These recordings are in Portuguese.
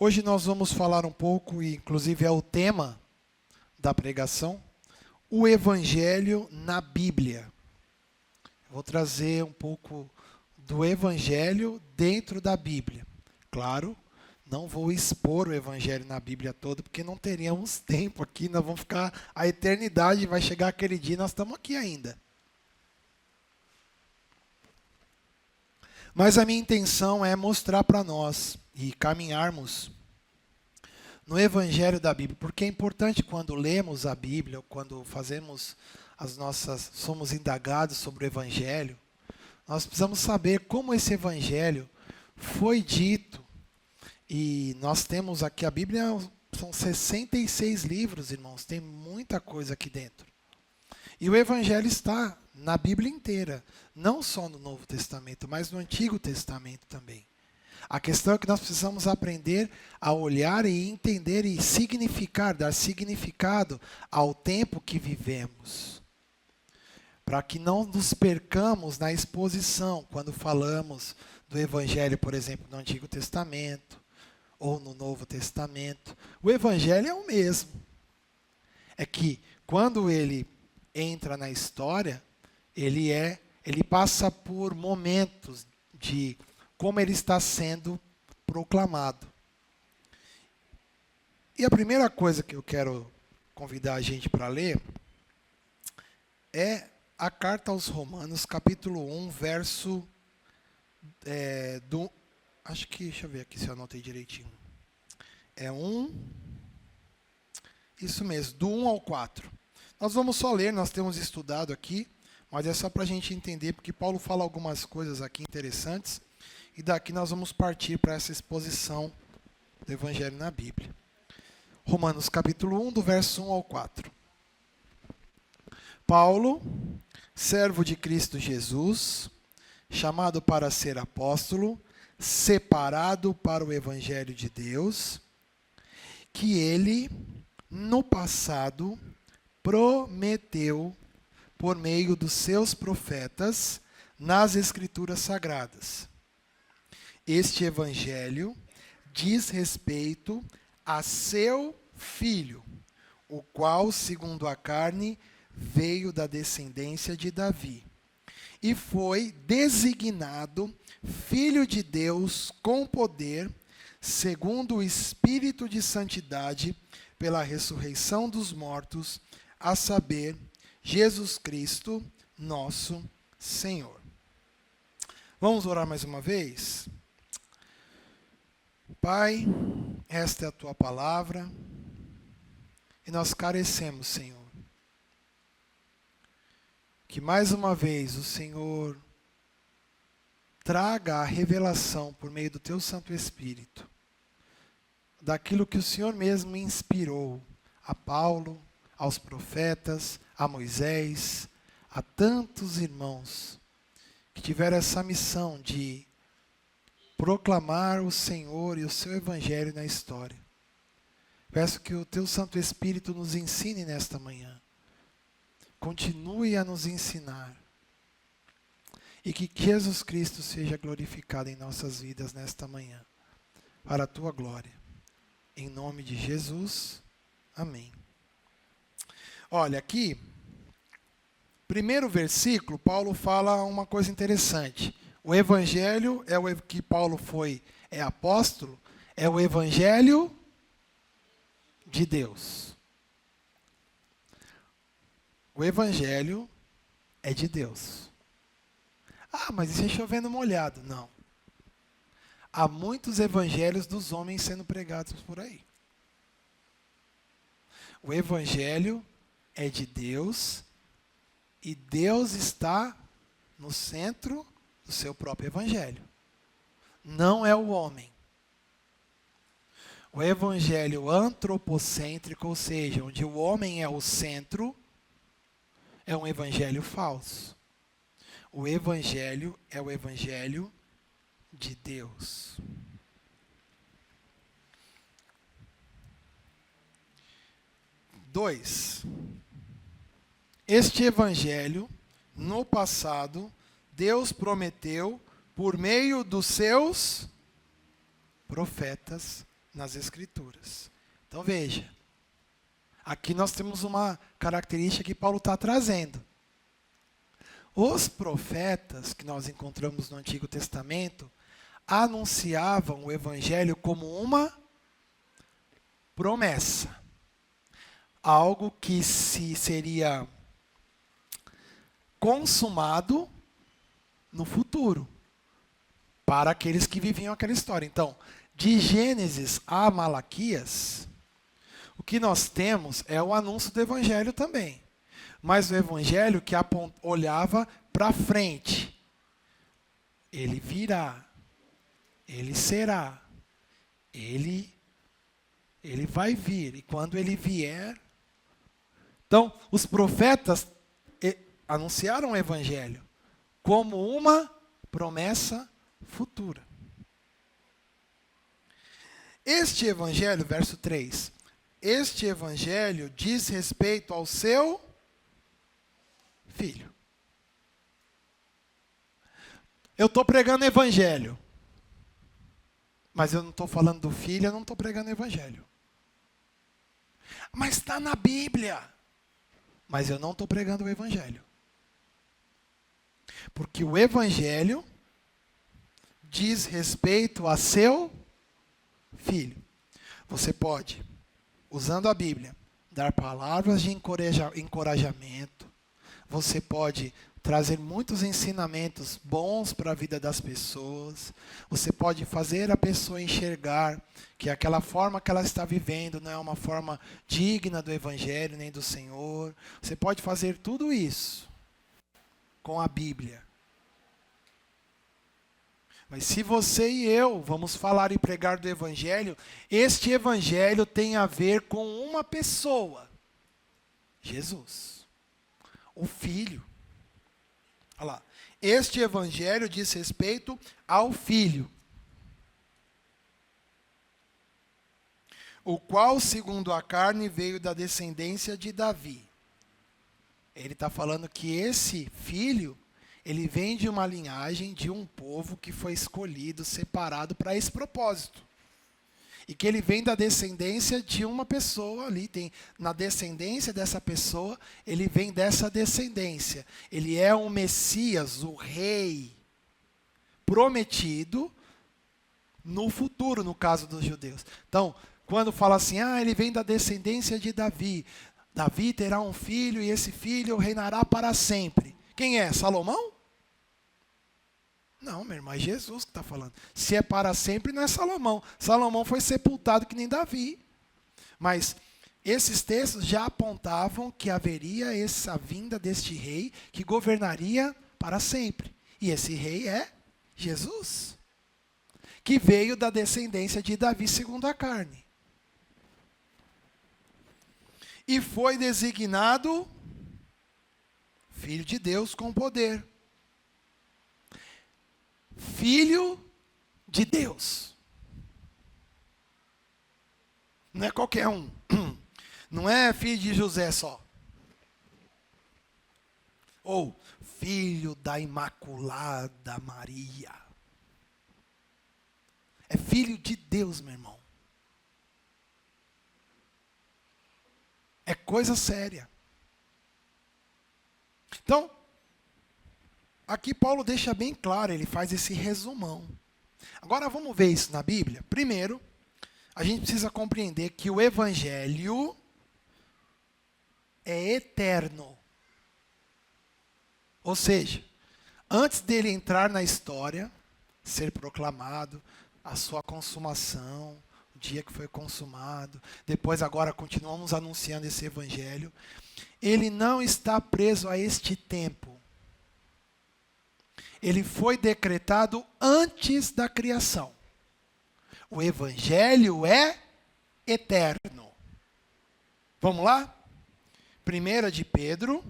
Hoje nós vamos falar um pouco, e inclusive é o tema da pregação, o Evangelho na Bíblia. Eu vou trazer um pouco do Evangelho dentro da Bíblia. Claro, não vou expor o Evangelho na Bíblia todo, porque não teríamos tempo aqui, nós vamos ficar a eternidade, vai chegar aquele dia e nós estamos aqui ainda. Mas a minha intenção é mostrar para nós e caminharmos no Evangelho da Bíblia, porque é importante quando lemos a Bíblia, quando fazemos somos indagados sobre o Evangelho, nós precisamos saber como esse Evangelho foi dito. E nós temos aqui a Bíblia, são 66 livros, irmãos, tem muita coisa aqui dentro. E o Evangelho está na Bíblia inteira, não só no Novo Testamento, mas no Antigo Testamento também. A questão é que nós precisamos aprender a olhar e entender e significar, dar significado ao tempo que vivemos. Para que não nos percamos na exposição, quando falamos do Evangelho, por exemplo, no Antigo Testamento ou no Novo Testamento. O Evangelho é o mesmo. É que quando ele entra na história, ele passa por momentos de como ele está sendo proclamado. E a primeira coisa que eu quero convidar a gente para ler é a carta aos Romanos, capítulo 1, verso deixa eu ver aqui se eu anotei direitinho. Isso mesmo, do 1 ao 4. Nós vamos só ler, nós temos estudado aqui, mas é só para a gente entender, porque Paulo fala algumas coisas aqui interessantes, e daqui nós vamos partir para essa exposição do Evangelho na Bíblia. Romanos capítulo 1, do verso 1 ao 4. Paulo, servo de Cristo Jesus, chamado para ser apóstolo, separado para o Evangelho de Deus, que ele, no passado, prometeu por meio dos seus profetas nas Escrituras Sagradas. Este Evangelho diz respeito a seu Filho, o qual, segundo a carne, veio da descendência de Davi, e foi designado Filho de Deus com poder, segundo o Espírito de Santidade, pela ressurreição dos mortos, a saber, Jesus Cristo, nosso Senhor. Vamos orar mais uma vez? Pai, esta é a Tua palavra, e nós carecemos, Senhor, que mais uma vez o Senhor traga a revelação por meio do Teu Santo Espírito, daquilo que o Senhor mesmo inspirou a Paulo, aos profetas, a Moisés, a tantos irmãos que tiveram essa missão de proclamar o Senhor e o seu Evangelho na história. Peço que o Teu Santo Espírito nos ensine nesta manhã. Continue a nos ensinar. E que Jesus Cristo seja glorificado em nossas vidas nesta manhã. Para a Tua glória. Em nome de Jesus. Amém. Olha, aqui, primeiro versículo, Paulo fala uma coisa interessante. O Evangelho é o que Paulo é apóstolo, é o Evangelho de Deus. O Evangelho é de Deus. Ah, mas isso é chovendo molhado. Não. Há muitos evangelhos dos homens sendo pregados por aí. O Evangelho é de Deus e Deus está no centro do seu próprio Evangelho. Não é o homem. O Evangelho antropocêntrico, ou seja, onde o homem é o centro, é um evangelho falso. O Evangelho é o Evangelho de Deus. Dois. Este Evangelho, no passado, Deus prometeu por meio dos seus profetas nas Escrituras. Então veja, aqui nós temos uma característica que Paulo está trazendo. Os profetas que nós encontramos no Antigo Testamento anunciavam o Evangelho como uma promessa. Algo que seria consumado no futuro, para aqueles que viviam aquela história. Então, de Gênesis a Malaquias, o que nós temos é o anúncio do Evangelho também. Mas o Evangelho que olhava para frente. Ele virá. Ele será. Ele vai vir. E quando ele vier... Então, os profetas anunciaram o Evangelho como uma promessa futura. Este Evangelho, verso 3, este Evangelho diz respeito ao seu filho. Eu estou pregando Evangelho, mas eu não estou falando do filho, eu não estou pregando Evangelho. Mas está na Bíblia, mas eu não estou pregando o Evangelho. Porque o Evangelho diz respeito a seu filho. Você pode, usando a Bíblia, dar palavras de encorajamento. Você pode trazer muitos ensinamentos bons para a vida das pessoas. Você pode fazer a pessoa enxergar que aquela forma que ela está vivendo não é uma forma digna do Evangelho nem do Senhor. Você pode fazer tudo isso com a Bíblia. Mas se você e eu vamos falar e pregar do Evangelho, este Evangelho tem a ver com uma pessoa. Jesus. O Filho. Olha lá. Este Evangelho diz respeito ao Filho. O qual, segundo a carne, veio da descendência de Davi. Ele está falando que esse filho, ele vem de uma linhagem, de um povo que foi escolhido, separado para esse propósito. E que ele vem da descendência de uma pessoa ali, tem na descendência dessa pessoa, ele vem dessa descendência. Ele é o Messias, o rei prometido no futuro, no caso dos judeus. Então, quando fala assim, ele vem da descendência de Davi. Davi terá um filho e esse filho reinará para sempre. Quem é? Salomão? Não, meu irmão, é Jesus que está falando. Se é para sempre, não é Salomão. Salomão foi sepultado que nem Davi. Mas esses textos já apontavam que haveria essa vinda deste rei que governaria para sempre. E esse rei é Jesus, que veio da descendência de Davi segundo a carne. E foi designado Filho de Deus com poder. Filho de Deus. Não é qualquer um. Não é filho de José só. Ou filho da Imaculada Maria. É filho de Deus, meu irmão. É coisa séria. Então, aqui Paulo deixa bem claro, ele faz esse resumão. Agora vamos ver isso na Bíblia. Primeiro, a gente precisa compreender que o Evangelho é eterno. Ou seja, antes dele entrar na história, ser proclamado, a sua consumação, o dia que foi consumado, depois agora continuamos anunciando esse Evangelho, ele não está preso a este tempo. Ele foi decretado antes da criação. O Evangelho é eterno. Vamos lá? 1 de Pedro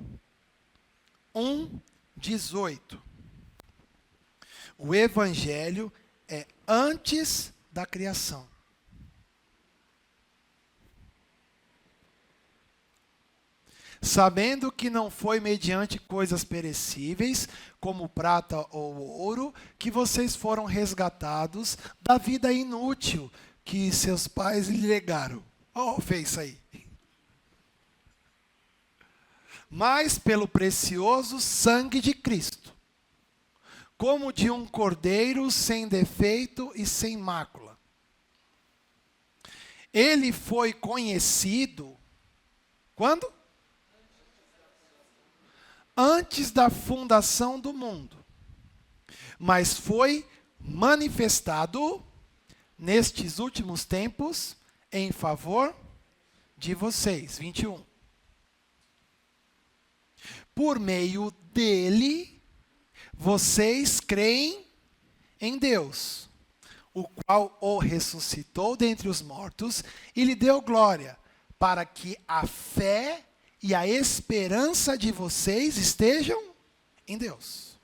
1:18. O Evangelho é antes da criação. Sabendo que não foi mediante coisas perecíveis, como prata ou ouro, que vocês foram resgatados da vida inútil, que seus pais lhe legaram. Oh, fez isso aí. Mas pelo precioso sangue de Cristo, como de um cordeiro sem defeito e sem mácula. Ele foi conhecido, quando? Antes da fundação do mundo. Mas foi manifestado nestes últimos tempos em favor de vocês. 21. Por meio dele, vocês creem em Deus, o qual o ressuscitou dentre os mortos e lhe deu glória, para que a fé e a esperança de vocês estejam em Deus.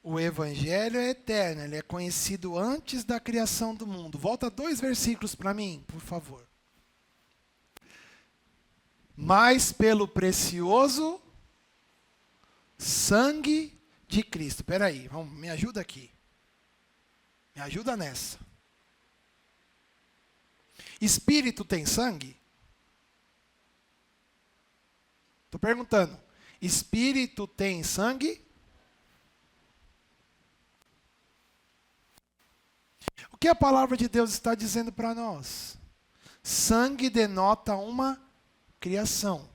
O evangelho é eterno, ele é conhecido antes da criação do mundo. Volta 2 versículos para mim, por favor. Mas pelo precioso sangue de Cristo. Espera aí, me ajuda aqui. Me ajuda nessa. Espírito tem sangue? Estou perguntando. Espírito tem sangue? O que a palavra de Deus está dizendo para nós? Sangue denota uma criação.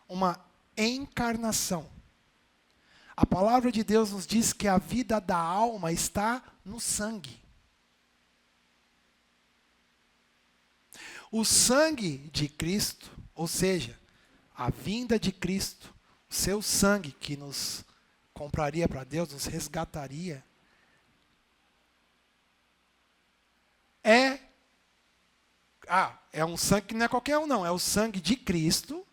Uma encarnação. A palavra de Deus nos diz que a vida da alma está no sangue. O sangue de Cristo, ou seja, a vinda de Cristo, o seu sangue que nos compraria para Deus, nos resgataria, é um sangue que não é qualquer um, não. É o sangue de Cristo,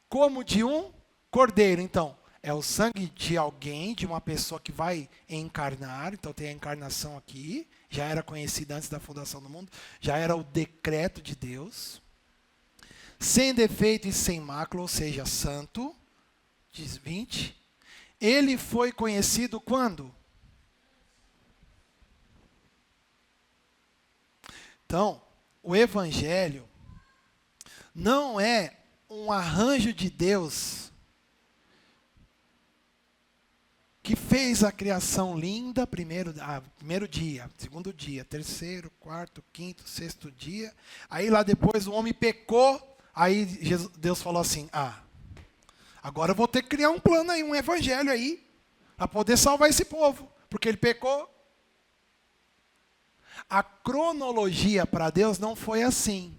como de um cordeiro. Então, é o sangue de alguém, de uma pessoa que vai encarnar. Então, tem a encarnação aqui. Já era conhecida antes da fundação do mundo. Já era o decreto de Deus. Sem defeito e sem mácula, ou seja, santo. Diz 20. Ele foi conhecido quando? Então, o evangelho não é um arranjo de Deus que fez a criação linda primeiro dia, segundo dia, terceiro, quarto, quinto, sexto dia. Aí lá depois o homem pecou, aí Deus falou assim, agora eu vou ter que criar um plano aí, um evangelho aí, para poder salvar esse povo, porque ele pecou. A cronologia para Deus não foi assim.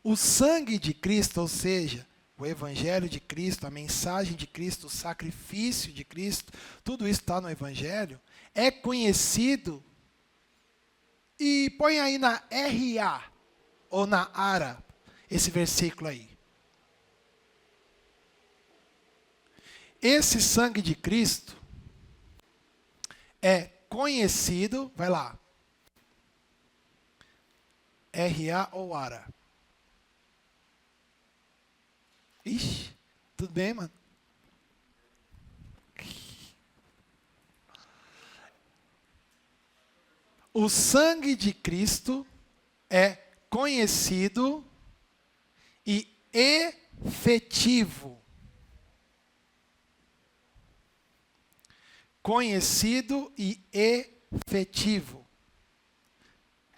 O sangue de Cristo, ou seja, o evangelho de Cristo, a mensagem de Cristo, o sacrifício de Cristo, tudo isso está no evangelho, é conhecido, e põe aí na RA, ou na ARA, esse versículo aí. Esse sangue de Cristo é conhecido, vai lá, RA ou ARA? Ixi, tudo bem, mano? O sangue de Cristo é conhecido e efetivo. Conhecido e efetivo.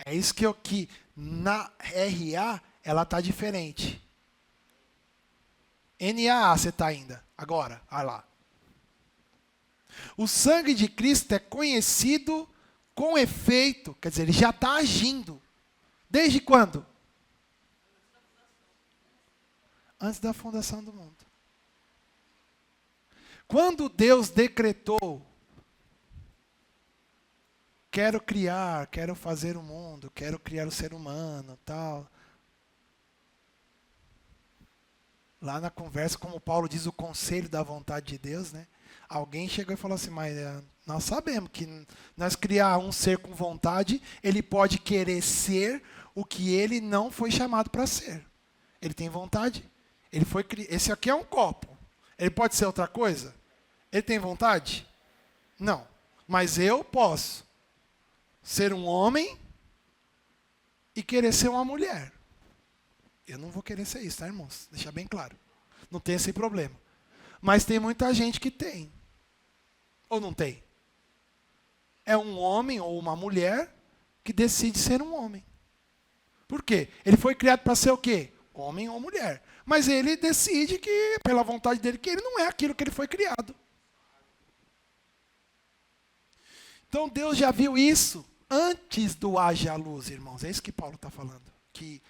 É isso que na RA ela está diferente. NAA você está ainda. Agora, olha lá. O sangue de Cristo é conhecido com efeito. Quer dizer, ele já está agindo. Desde quando? Antes da fundação do mundo. Quando Deus decretou, quero criar, quero fazer o mundo, quero criar o ser humano, tal. Lá na conversa, como Paulo diz, o conselho da vontade de Deus, né? Alguém chegou e falou assim, mas nós sabemos que nós criar um ser com vontade, ele pode querer ser o que ele não foi chamado para ser. Ele tem vontade. Esse aqui é um copo. Ele pode ser outra coisa? Ele tem vontade? Não. Mas eu posso ser um homem e querer ser uma mulher. Eu não vou querer ser isso, tá, irmãos? Deixar bem claro. Não tem esse problema. Mas tem muita gente que tem. Ou não tem? É um homem ou uma mulher que decide ser um homem. Por quê? Ele foi criado para ser o quê? Homem ou mulher. Mas ele decide que, pela vontade dele, que ele não é aquilo que ele foi criado. Então Deus já viu isso antes do haja luz, irmãos. É isso que Paulo está falando. Que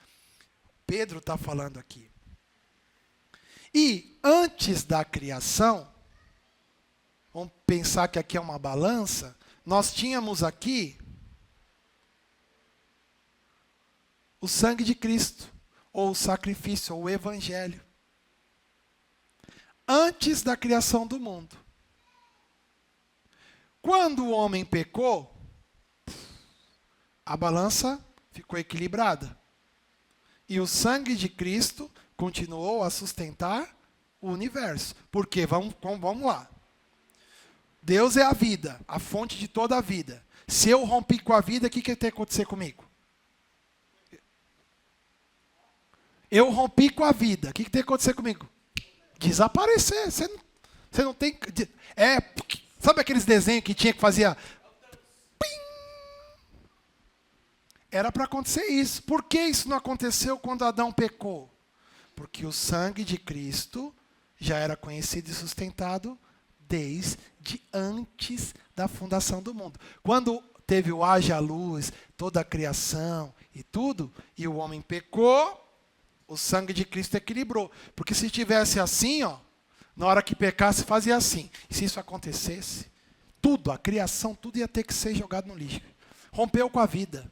Pedro está falando aqui. E antes da criação, vamos pensar que aqui é uma balança, nós tínhamos aqui o sangue de Cristo, ou o sacrifício, ou o evangelho. Antes da criação do mundo. Quando o homem pecou, a balança ficou equilibrada. E o sangue de Cristo continuou a sustentar o universo. Por quê? Vamos lá. Deus é a vida, a fonte de toda a vida. Se eu rompi com a vida, o que tem que acontecer comigo? Eu rompi com a vida. O que tem que acontecer comigo? Desaparecer. Você não tem... Sabe aqueles desenhos que tinha que fazer... Era para acontecer isso. Por que isso não aconteceu quando Adão pecou? Porque o sangue de Cristo já era conhecido e sustentado desde antes da fundação do mundo. Quando teve o haja luz, toda a criação e tudo, e o homem pecou, o sangue de Cristo equilibrou. Porque se tivesse assim, na hora que pecasse, fazia assim. E se isso acontecesse, tudo, a criação, tudo ia ter que ser jogado no lixo. Rompeu com a vida.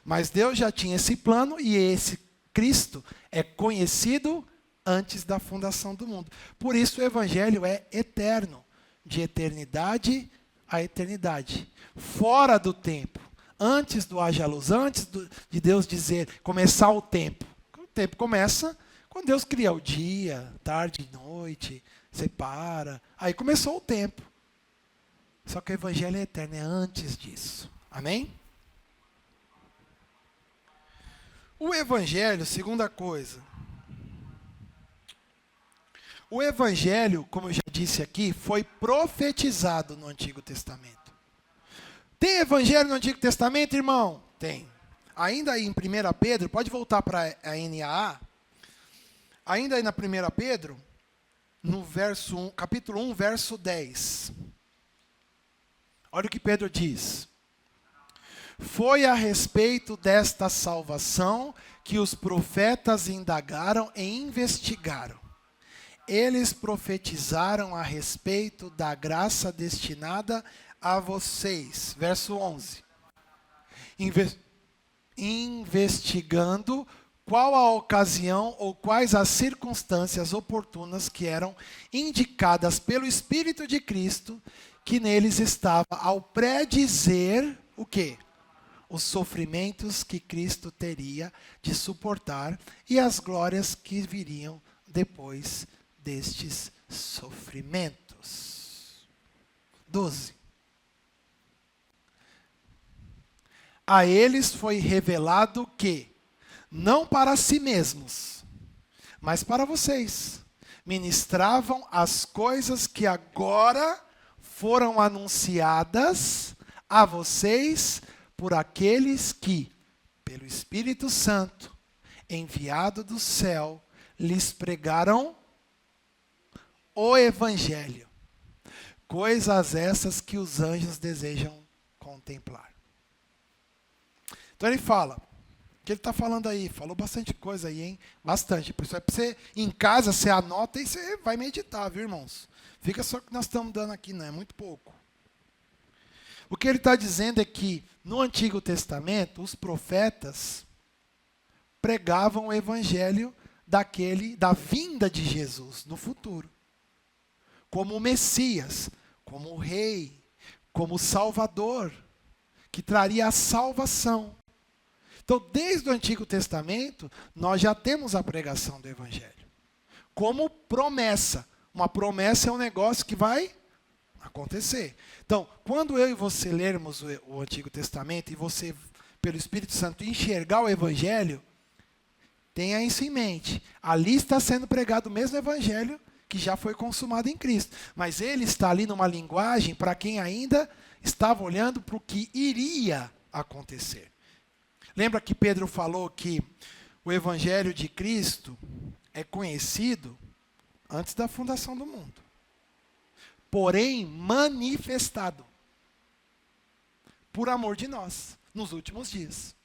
Mas Deus já tinha esse plano e esse Cristo é conhecido antes da fundação do mundo. Por isso o Evangelho é eterno, de eternidade a eternidade. Fora do tempo, antes do haja luz, antes de Deus dizer, começar o tempo. O tempo começa quando Deus cria o dia, tarde e noite, separa. Aí começou o tempo. Só que o Evangelho é eterno, é antes disso. Amém? O Evangelho, segunda coisa. O Evangelho, como eu já disse aqui, foi profetizado no Antigo Testamento. Tem Evangelho no Antigo Testamento, irmão? Tem. Ainda aí em 1 Pedro, pode voltar para a NAA. Ainda aí na 1 Pedro, no verso 1, capítulo 1, verso 10. Olha o que Pedro diz. Foi a respeito desta salvação que os profetas indagaram e investigaram. Eles profetizaram a respeito da graça destinada a vocês. Verso 11. Investigando qual a ocasião ou quais as circunstâncias oportunas que eram indicadas pelo Espírito de Cristo, que neles estava ao predizer o quê? Os sofrimentos que Cristo teria de suportar e as glórias que viriam depois destes sofrimentos. 12. A eles foi revelado que, não para si mesmos, mas para vocês, ministravam as coisas que agora foram anunciadas a vocês por aqueles que, pelo Espírito Santo, enviado do céu, lhes pregaram o Evangelho. Coisas essas que os anjos desejam contemplar. Então ele fala, o que ele está falando aí? Falou bastante coisa aí, hein? Bastante. Por isso é para você, em casa, você anota e você vai meditar, viu, irmãos? Fica só que nós estamos dando aqui, não é muito pouco. O que ele está dizendo é que, no Antigo Testamento, os profetas pregavam o Evangelho da vinda de Jesus no futuro. Como o Messias, como o Rei, como o Salvador, que traria a salvação. Então, desde o Antigo Testamento, nós já temos a pregação do Evangelho. Como promessa, Uma promessa é um negócio que vai acontecer. Então, quando eu e você lermos o Antigo Testamento e você, pelo Espírito Santo, enxergar o Evangelho, tenha isso em mente. Ali está sendo pregado o mesmo Evangelho que já foi consumado em Cristo. Mas ele está ali numa linguagem para quem ainda estava olhando para o que iria acontecer. Lembra que Pedro falou que o Evangelho de Cristo é conhecido antes da fundação do mundo, porém manifestado por amor de nós nos últimos dias.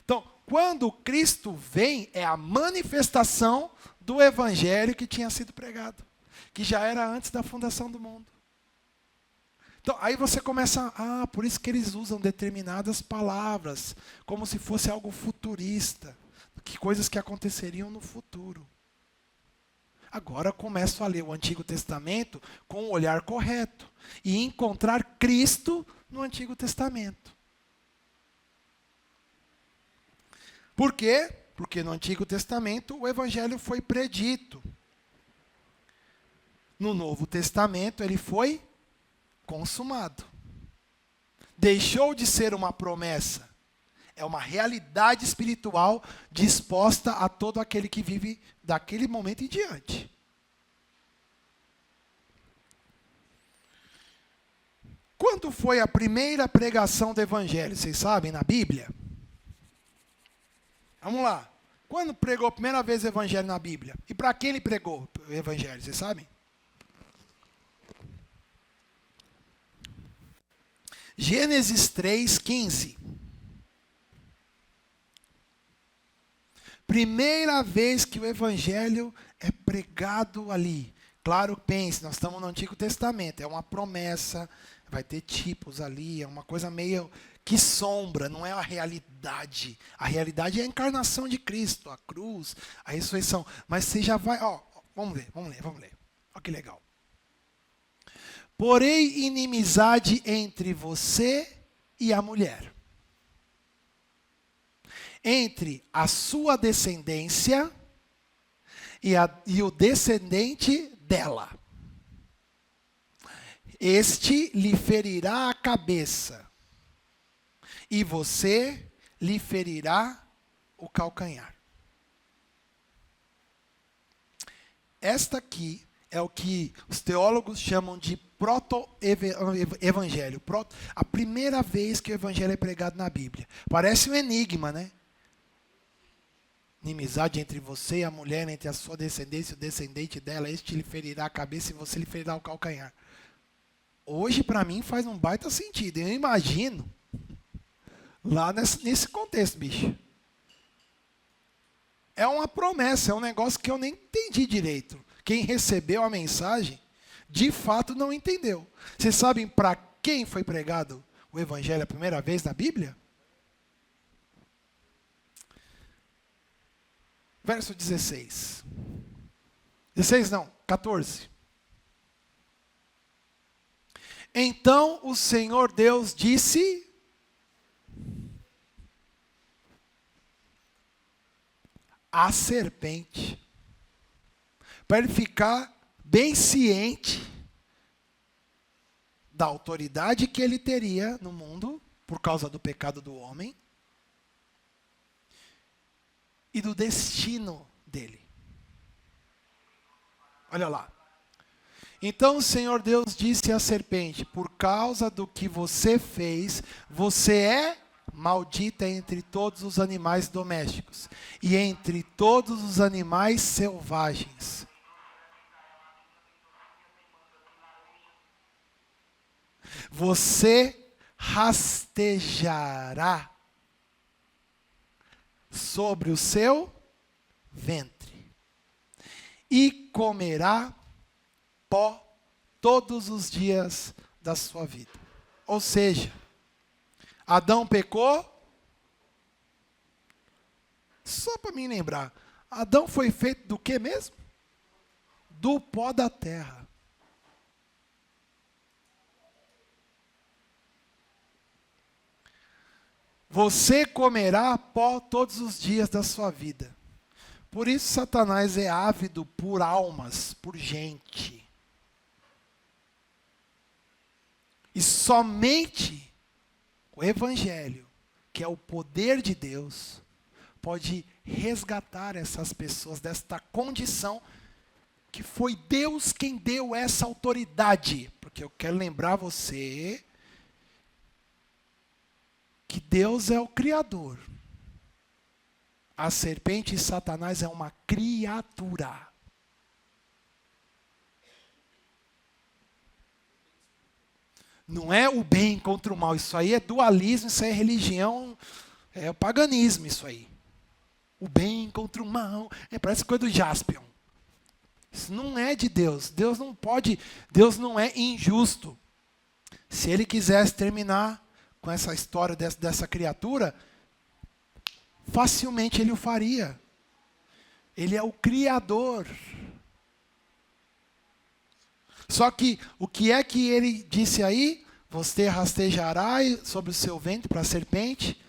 Então, quando Cristo vem, é a manifestação do Evangelho que tinha sido pregado, que já era antes da fundação do mundo. Então, aí você começa, por isso que eles usam determinadas palavras, como se fosse algo futurista, que coisas que aconteceriam no futuro. Agora eu começo a ler o Antigo Testamento com o olhar correto e encontrar Cristo no Antigo Testamento. Por quê? Porque no Antigo Testamento o Evangelho foi predito. No Novo Testamento ele foi consumado. Deixou de ser uma promessa. É uma realidade espiritual disposta a todo aquele que vive daquele momento em diante. Quando foi a primeira pregação do Evangelho? Vocês sabem, na Bíblia? Vamos lá. Quando pregou a primeira vez o Evangelho na Bíblia? E para quem ele pregou o Evangelho? Vocês sabem? Gênesis 3:15. Primeira vez que o Evangelho é pregado ali. Claro, pense, nós estamos no Antigo Testamento, é uma promessa, vai ter tipos ali, é uma coisa meio que sombra, não é a realidade. A realidade é a encarnação de Cristo, a cruz, a ressurreição. Mas você já vai, vamos ler. Olha que legal. Porém, inimizade entre você e a mulher, entre a sua descendência e o descendente dela. Este lhe ferirá a cabeça, e você lhe ferirá o calcanhar. Esta aqui é o que os teólogos chamam de proto-evangelho. A primeira vez que o evangelho é pregado na Bíblia. Parece um enigma, né? Inimizade entre você e a mulher, entre a sua descendência e o descendente dela, este lhe ferirá a cabeça e você lhe ferirá o calcanhar. Hoje, para mim, faz um baita sentido. Eu imagino lá nesse contexto, bicho. É uma promessa, é um negócio que eu nem entendi direito. Quem recebeu a mensagem, de fato não entendeu. Vocês sabem para quem foi pregado o evangelho a primeira vez na Bíblia? Verso 16. 16 não, 14. Então o Senhor Deus disse: a serpente, para ele ficar bem ciente da autoridade que ele teria no mundo, por causa do pecado do homem, e do destino dele. Olha lá. Então o Senhor Deus disse à serpente: por causa do que você fez, você é maldita entre todos os animais domésticos e entre todos os animais selvagens. Você rastejará sobre o seu ventre e comerá pó todos os dias da sua vida. Ou seja, Adão pecou. Só para me lembrar, Adão foi feito do que mesmo? Do pó da terra. Você comerá pó todos os dias da sua vida. Por isso Satanás é ávido por almas, por gente. E somente o Evangelho, que é o poder de Deus, pode resgatar essas pessoas desta condição que foi Deus quem deu essa autoridade. Porque eu quero lembrar você que Deus é o Criador. A serpente e Satanás é uma criatura. Não é o bem contra o mal. Isso aí é dualismo, isso aí é religião, é o paganismo isso aí. O bem contra o mal. Parece coisa do Jaspion. Isso não é de Deus. Deus não pode, Deus não é injusto. Se ele quisesse terminar com essa história dessa criatura, facilmente ele o faria. Ele é o Criador. Só que, o que é que ele disse aí? Você rastejará sobre o seu ventre para a serpente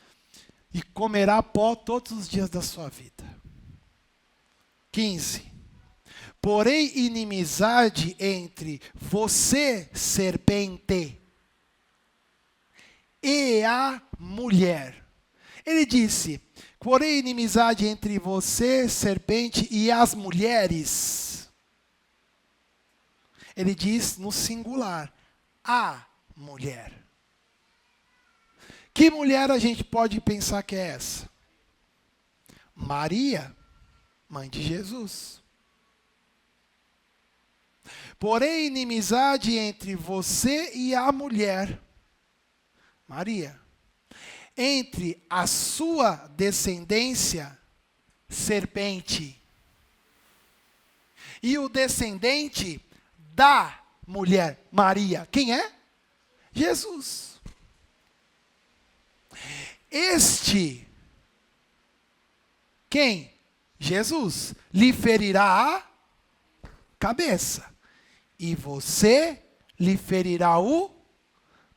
e comerá pó todos os dias da sua vida. 15. Porém, inimizade entre você, serpente, e a mulher. Ele disse, porém, inimizade entre você, serpente, e as mulheres. Ele diz no singular, a mulher. Que mulher a gente pode pensar que é essa? Maria, mãe de Jesus. Porém, inimizade entre você e a mulher, Maria, entre a sua descendência, serpente, e o descendente da mulher, Maria. Quem é? Jesus. Este, quem? Jesus, lhe ferirá a cabeça. E você lhe ferirá o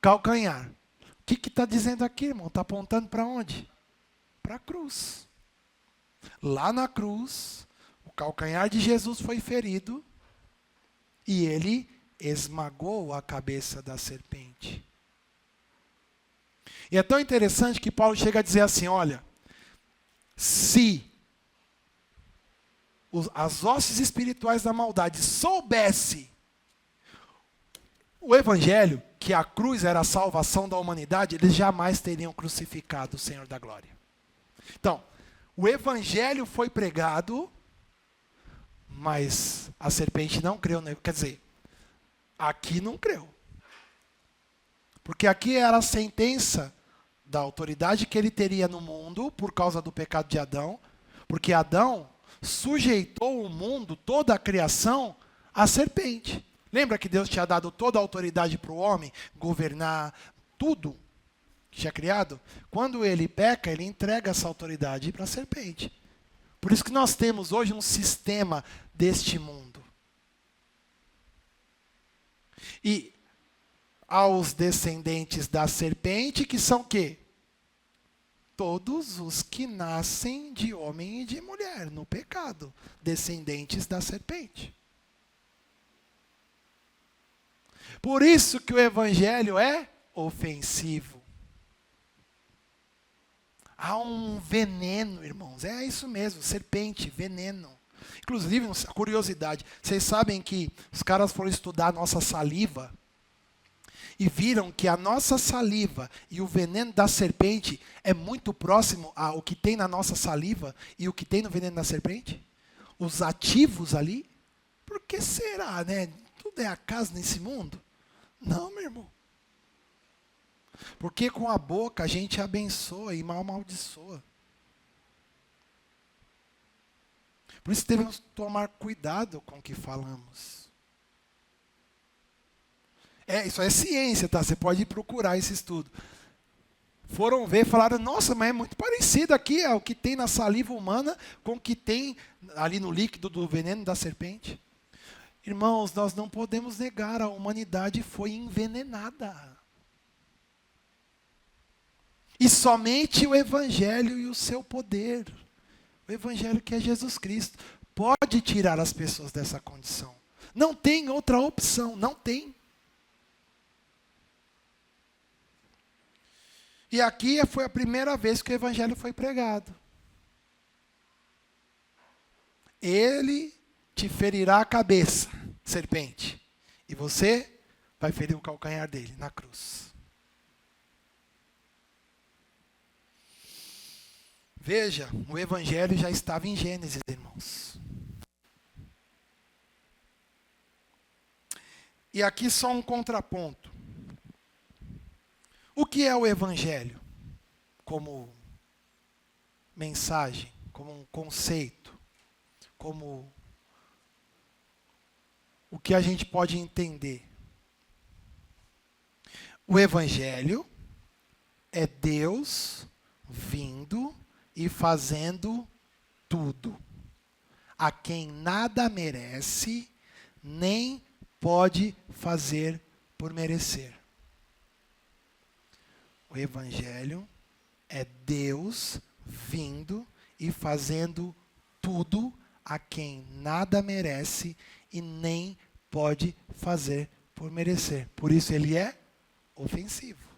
calcanhar. O que está dizendo aqui, irmão? Está apontando para onde? Para a cruz. Lá na cruz, o calcanhar de Jesus foi ferido e ele esmagou a cabeça da serpente. E é tão interessante que Paulo chega a dizer assim, olha, se as hostes espirituais da maldade soubesse o Evangelho, que a cruz era a salvação da humanidade, eles jamais teriam crucificado o Senhor da Glória. Então, o Evangelho foi pregado, mas a serpente não creu. Quer dizer, aqui não creu. Porque aqui era a sentença da autoridade que ele teria no mundo por causa do pecado de Adão. Porque Adão sujeitou o mundo, toda a criação, à serpente. Lembra que Deus tinha dado toda a autoridade para o homem governar tudo que tinha criado? Quando ele peca, ele entrega essa autoridade para a serpente. Por isso que nós temos hoje um sistema deste mundo. E aos descendentes da serpente, que são o quê? Todos os que nascem de homem e de mulher, no pecado. Descendentes da serpente. Por isso que o Evangelho é ofensivo. Há um veneno, irmãos. É isso mesmo, serpente, veneno. Inclusive, curiosidade, vocês sabem que os caras foram estudar a nossa saliva e viram que a nossa saliva e o veneno da serpente é muito próximo ao que tem na nossa saliva e o que tem no veneno da serpente? Os ativos ali? Por que será, né? Tudo é acaso nesse mundo? Não, meu irmão. Porque com a boca a gente abençoa e mal amaldiçoa. Por isso devemos tomar cuidado com o que falamos. Isso é ciência, tá? Você pode procurar esse estudo. Foram ver, falaram, nossa, mas é muito parecido aqui o que tem na saliva humana com o que tem ali no líquido do veneno da serpente. Irmãos, nós não podemos negar, a humanidade foi envenenada. E somente o Evangelho e o seu poder, o Evangelho que é Jesus Cristo, pode tirar as pessoas dessa condição. Não tem outra opção, não tem. E aqui foi a primeira vez que o evangelho foi pregado. Ele te ferirá a cabeça, serpente, e você vai ferir o calcanhar dele na cruz. Veja, o evangelho já estava em Gênesis, irmãos. E aqui só um contraponto. O que é o evangelho? Como mensagem, como um conceito, como o que a gente pode entender. O evangelho é Deus vindo e fazendo tudo, a quem nada merece, nem pode fazer por merecer. O evangelho é Deus vindo e fazendo tudo a quem nada merece e nem pode fazer por merecer. Por isso ele é ofensivo.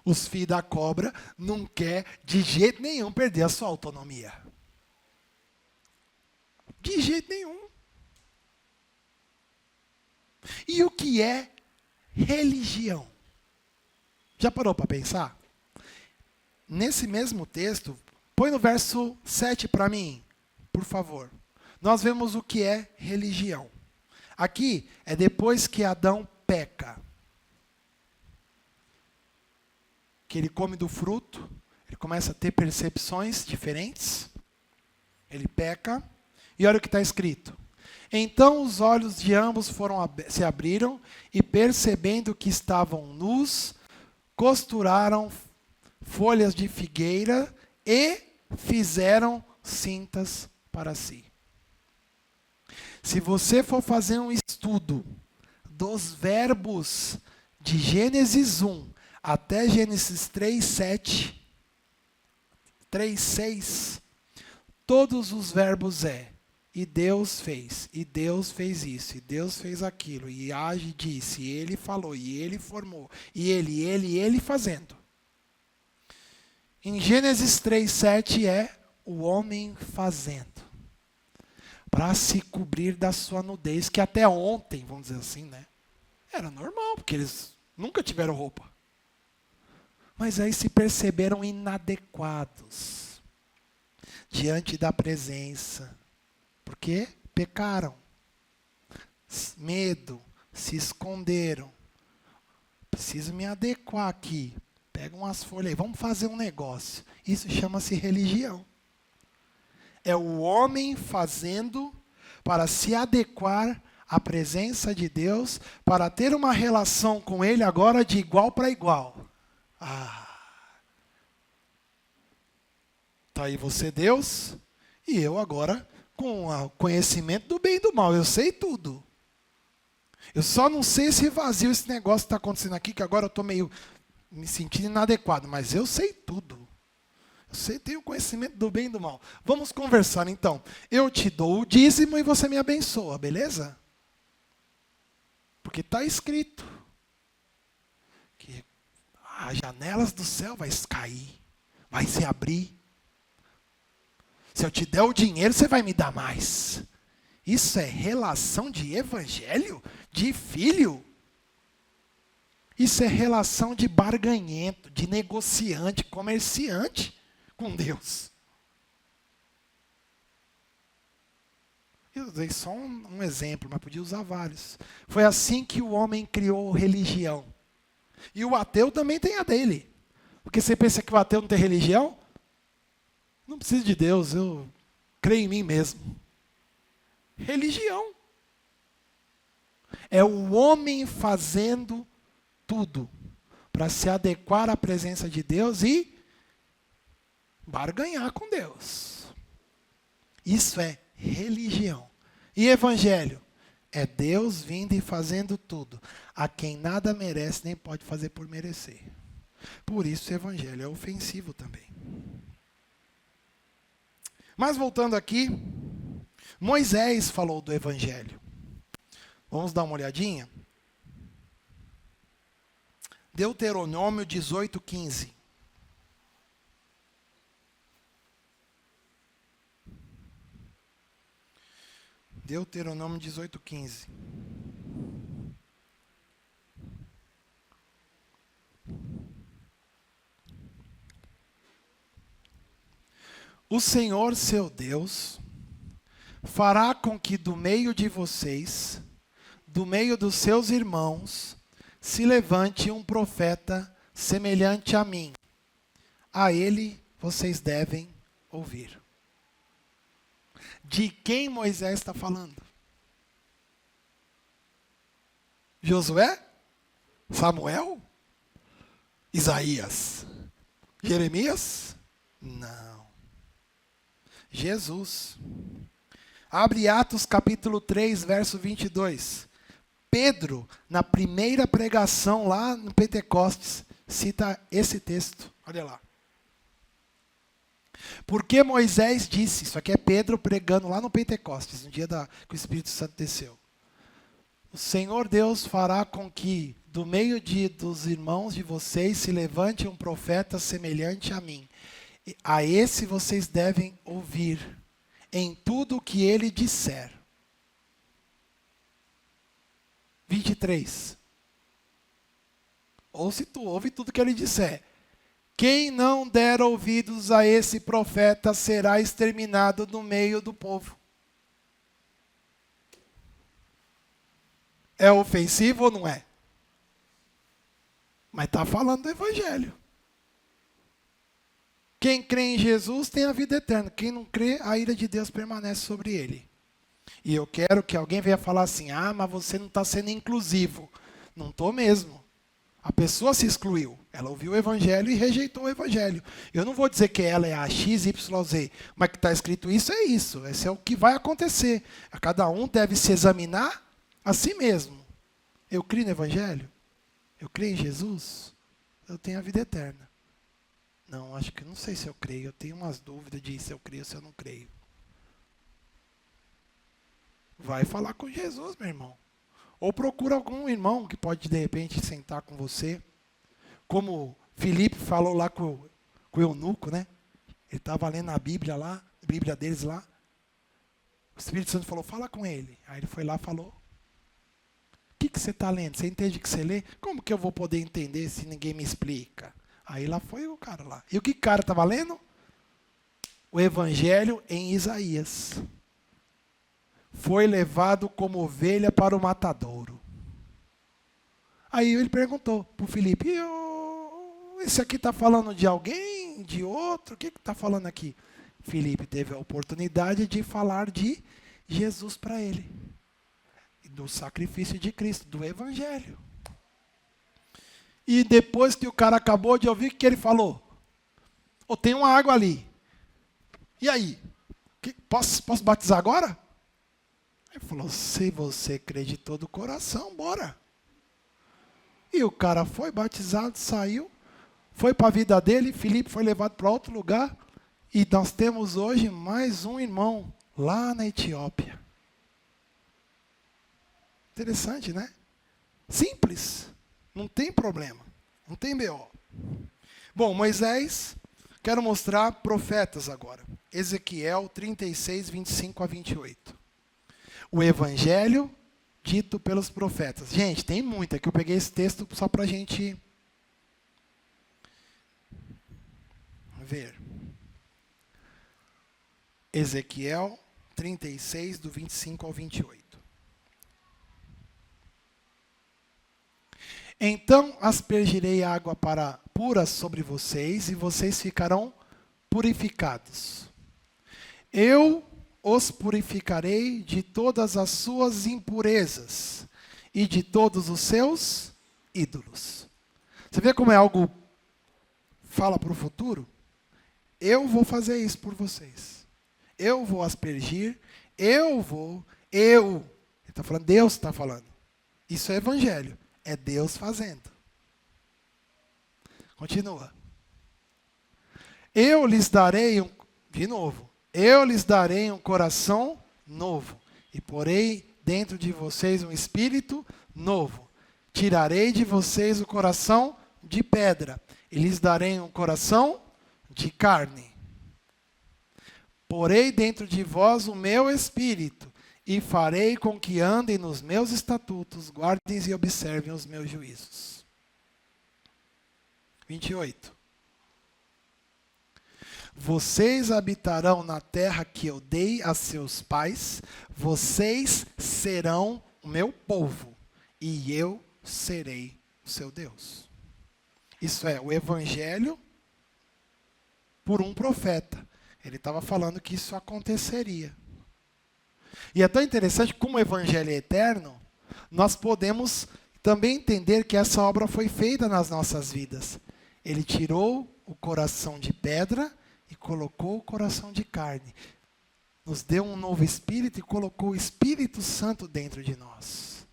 Os filhos da cobra não quer de jeito nenhum perder a sua autonomia. De jeito nenhum. E o que é religião? Já parou para pensar? Nesse mesmo texto, põe no verso 7 para mim, por favor. Nós vemos o que é religião. Aqui é depois que Adão peca. Que ele come do fruto, ele começa a ter percepções diferentes. Ele peca. E olha o que está escrito. Então os olhos de ambos se abriram e, percebendo que estavam nus, costuraram folhas de figueira e fizeram cintas para si. Se você for fazer um estudo dos verbos de Gênesis 1 até Gênesis 3:7, 3:6, todos os verbos e Deus fez isso, e Deus fez aquilo, e age disse, e ele falou, e ele formou, e ele fazendo. Em Gênesis 3:7 é o homem fazendo, para se cobrir da sua nudez, que até ontem, vamos dizer assim, né, era normal, porque eles nunca tiveram roupa. Mas aí se perceberam inadequados diante da presença. Porque pecaram. Medo, se esconderam. Preciso me adequar aqui. Pega umas folhas aí, vamos fazer um negócio. Isso chama-se religião. É o homem fazendo para se adequar à presença de Deus, para ter uma relação com Ele agora de igual para igual. Tá aí você, Deus, e eu agora com o conhecimento do bem e do mal. Eu sei tudo. Eu só não sei esse vazio, esse negócio que está acontecendo aqui, que agora eu estou meio me sentindo inadequado, mas eu sei tudo. Eu sei, tenho conhecimento do bem e do mal. Vamos conversar então. Eu te dou o dízimo e você me abençoa, beleza? Porque está escrito que as janelas do céu vai cair, vai se abrir. Se eu te der o dinheiro, você vai me dar mais. Isso é relação de evangelho? De filho? Isso é relação de barganhento, de negociante, comerciante com Deus. Eu dei só um exemplo, mas podia usar vários. Foi assim que o homem criou religião. E o ateu também tem a dele. Porque você pensa que o ateu não tem religião? Não preciso de Deus, eu creio em mim mesmo. Religião. É o homem fazendo tudo para se adequar à presença de Deus e barganhar com Deus. Isso é religião. E evangelho? É Deus vindo e fazendo tudo, a quem nada merece nem pode fazer por merecer. Por isso o evangelho é ofensivo também. Mas voltando aqui, Moisés falou do evangelho. Vamos dar uma olhadinha? Deuteronômio 18:15. Deuteronômio 18:15. O Senhor, seu Deus, fará com que do meio de vocês, do meio dos seus irmãos, se levante um profeta semelhante a mim. A ele vocês devem ouvir. De quem Moisés está falando? Josué? Samuel? Isaías? Jeremias? Não. Jesus. Abre Atos capítulo 3, verso 22. Pedro, na primeira pregação lá no Pentecostes, cita esse texto. Olha lá. Porque Moisés disse, isso aqui é Pedro pregando lá no Pentecostes, no dia que o Espírito Santo desceu. O Senhor Deus fará com que do meio dos irmãos de vocês se levante um profeta semelhante a mim. A esse vocês devem ouvir em tudo o que ele disser. 23. Ou se tu ouve tudo que ele disser. Quem não der ouvidos a esse profeta será exterminado no meio do povo. É ofensivo ou não é? Mas está falando do evangelho. Quem crê em Jesus tem a vida eterna. Quem não crê, a ira de Deus permanece sobre ele. E eu quero que alguém venha falar assim, mas você não está sendo inclusivo. Não estou mesmo. A pessoa se excluiu. Ela ouviu o evangelho e rejeitou o evangelho. Eu não vou dizer que ela é a XYZ, mas que está escrito isso é isso. Esse é o que vai acontecer. Cada um deve se examinar a si mesmo. Eu creio no evangelho? Eu creio em Jesus? Eu tenho a vida eterna. Não, acho que não sei se eu creio. Eu tenho umas dúvidas de se eu creio ou se eu não creio. Vai falar com Jesus, meu irmão. Ou procura algum irmão que pode, de repente, sentar com você. Como Filipe falou lá com o eunuco, né? Ele estava lendo a Bíblia lá, a Bíblia deles lá. O Espírito Santo falou, fala com ele. Aí ele foi lá e falou. O que você está lendo? Você entende o que você lê? Como que eu vou poder entender se ninguém me explica? Aí lá foi o cara lá. E o que o cara estava lendo? O Evangelho em Isaías. Foi levado como ovelha para o matadouro. Aí ele perguntou para o Filipe, esse aqui está falando de alguém, de outro? O que está falando aqui? Filipe teve a oportunidade de falar de Jesus para ele. Do sacrifício de Cristo, do Evangelho. E depois que o cara acabou de ouvir, o que ele falou? Tem uma água ali. E aí? Posso batizar agora? Ele falou, se você crê de todo o coração, bora. E o cara foi batizado, saiu, foi para a vida dele, Filipe foi levado para outro lugar, e nós temos hoje mais um irmão, lá na Etiópia. Interessante, né? Simples, não tem problema, não tem BO. Bom, Moisés, quero mostrar profetas agora. Ezequiel 36, 25 a 28. O evangelho dito pelos profetas. Gente, tem muito. Aqui eu peguei esse texto só para a gente ver. Ezequiel 36, do 25 ao 28. Então aspergirei água pura sobre vocês, e vocês ficarão purificados. Eu os purificarei de todas as suas impurezas e de todos os seus ídolos. Você vê como é algo fala para o futuro? Eu vou fazer isso por vocês. Eu vou aspergir, ele está falando, Deus está falando. Isso é evangelho, é Deus fazendo. Continua. Eu lhes darei eu lhes darei um coração novo, e porei dentro de vocês um espírito novo. Tirarei de vocês o coração de pedra, e lhes darei um coração de carne. Porei dentro de vós o meu espírito, e farei com que andem nos meus estatutos, guardem e observem os meus juízos. 28. Vocês habitarão na terra que eu dei a seus pais, vocês serão o meu povo, e eu serei o seu Deus. Isso é o evangelho por um profeta. Ele estava falando que isso aconteceria. E é tão interessante, como o evangelho é eterno, nós podemos também entender que essa obra foi feita nas nossas vidas. Ele tirou o coração de pedra e colocou o coração de carne. Nos deu um novo espírito e colocou o Espírito Santo dentro de nós.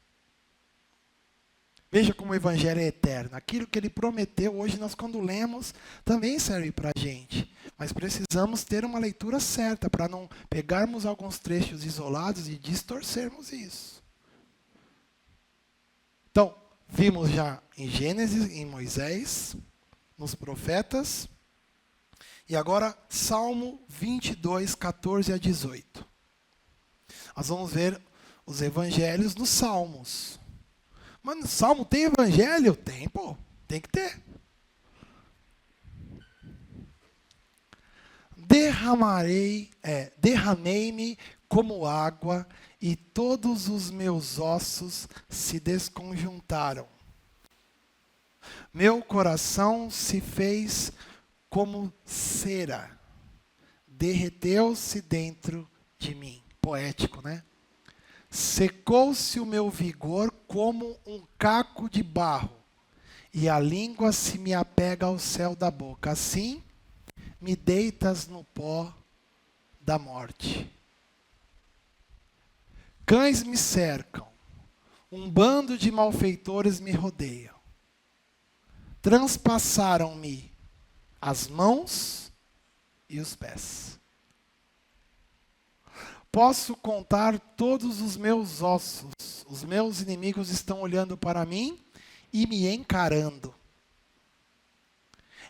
Veja como o evangelho é eterno. Aquilo que ele prometeu, hoje nós quando lemos, também serve para a gente. Mas precisamos ter uma leitura certa para não pegarmos alguns trechos isolados e distorcermos isso. Então, vimos já em Gênesis, em Moisés, nos profetas. E agora, Salmo 22, 14 a 18. Nós vamos ver os evangelhos nos Salmos. Mas no Salmo tem evangelho? Tem, pô. Tem que ter. Derramei-me como água e todos os meus ossos se desconjuntaram. Meu coração se fez como cera, derreteu-se dentro de mim. Poético, né? Secou-se o meu vigor como um caco de barro, e a língua se me apega ao céu da boca. Assim, me deitas no pó da morte. Cães me cercam, um bando de malfeitores me rodeiam. Transpassaram-me as mãos e os pés. Posso contar todos os meus ossos. Os meus inimigos estão olhando para mim e me encarando.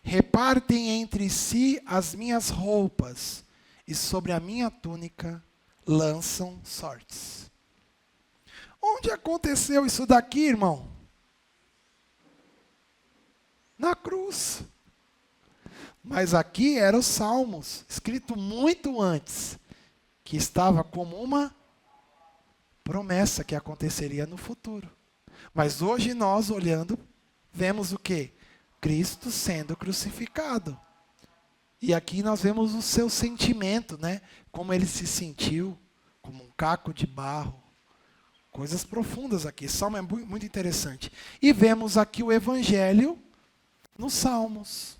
Repartem entre si as minhas roupas e sobre a minha túnica lançam sortes. Onde aconteceu isso daqui, irmão? Na cruz. Mas aqui eram os Salmos, escrito muito antes, que estava como uma promessa que aconteceria no futuro. Mas hoje nós, olhando, vemos o quê? Cristo sendo crucificado. E aqui nós vemos o seu sentimento, né? Como ele se sentiu, como um caco de barro. Coisas profundas aqui. Salmo é muito interessante. E vemos aqui o evangelho nos Salmos.